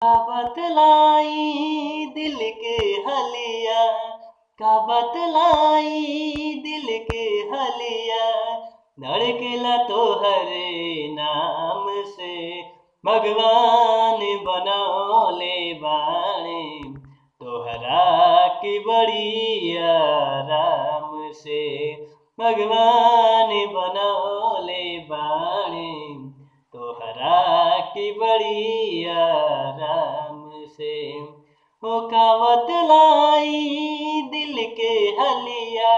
का बतलाई दिल के हलिया, का बतलाई दिल के हलिया, धड़केला तोहरे नाम से भगवान बनौले बाणे, तोहरा की बड़ी आराम से भगवान बनौले बाणे, तोहरा की बड़ी आराम से। हो का बतलाई दिल के हलिया,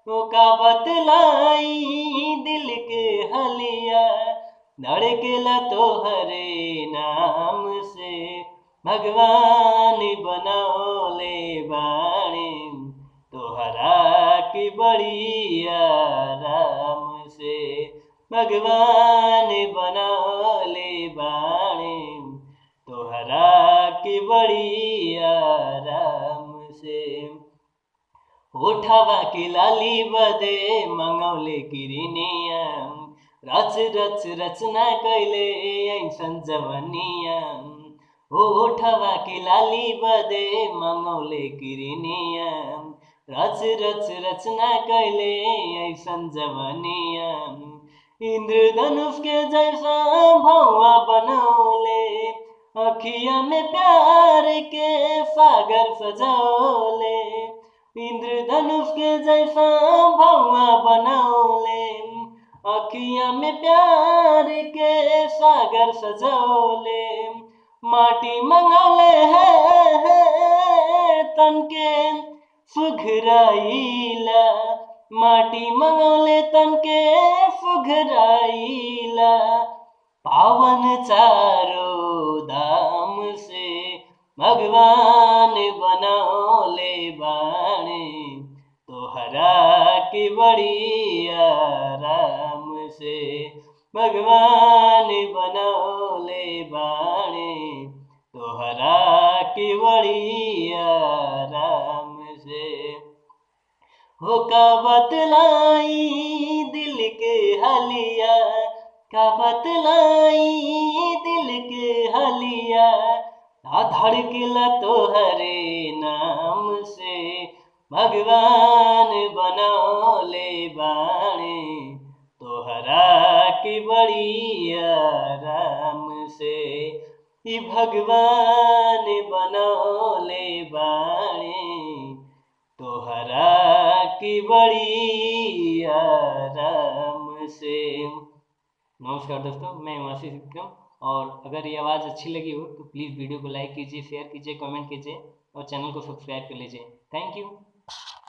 हो का बतलाई दिल के हलिया, धड़केला तोहरे नाम से भगवान बनौले बाणे, तोहरा की बड़ी आराम से भगवान बनौले बाणे, तोहरा की बड़ी आराम से। होठवा की लाली बदे मंगौले किरनिया, रच रच रचना कैले ऐसन जवनिया। होठवा की लाली बदे मंगौले किरनिया, रच रच रचना कैले ऐसन जवनिया। इंद्रधनुष के जैसा भौवा बनौले, अखिया में प्यार के सागर सजौले। इंद्रधनुष के जैसा भौवा बनौले, अखिया में प्यार के सागर सजौले। माटी मंगौले है तन के सुघराइला, माटी मंगौले तन के सुघराइला। पावन चारों धाम से भगवान बनौले बाणे, तोहरा की बड़ी आराम से भगवान बनौले बाणे, तोहरा की बड़ी आराम से। हो का बतलाई दिल के हलिया, का बतलाई दिल के हलिया, धड़केला तोहरे नाम से भगवान बनौले बाणे, तोहरा की बड़ी आराम से ई भगवान बनौले बाणे, तोहरा की बड़ी आराम से। नमस्कार दोस्तों, मैं आशीष विक्रम। और अगर ये आवाज़ अच्छी लगी हो तो प्लीज़ वीडियो को लाइक कीजिए, शेयर कीजिए, कमेंट कीजिए और चैनल को सब्सक्राइब कर लीजिए। Thank you.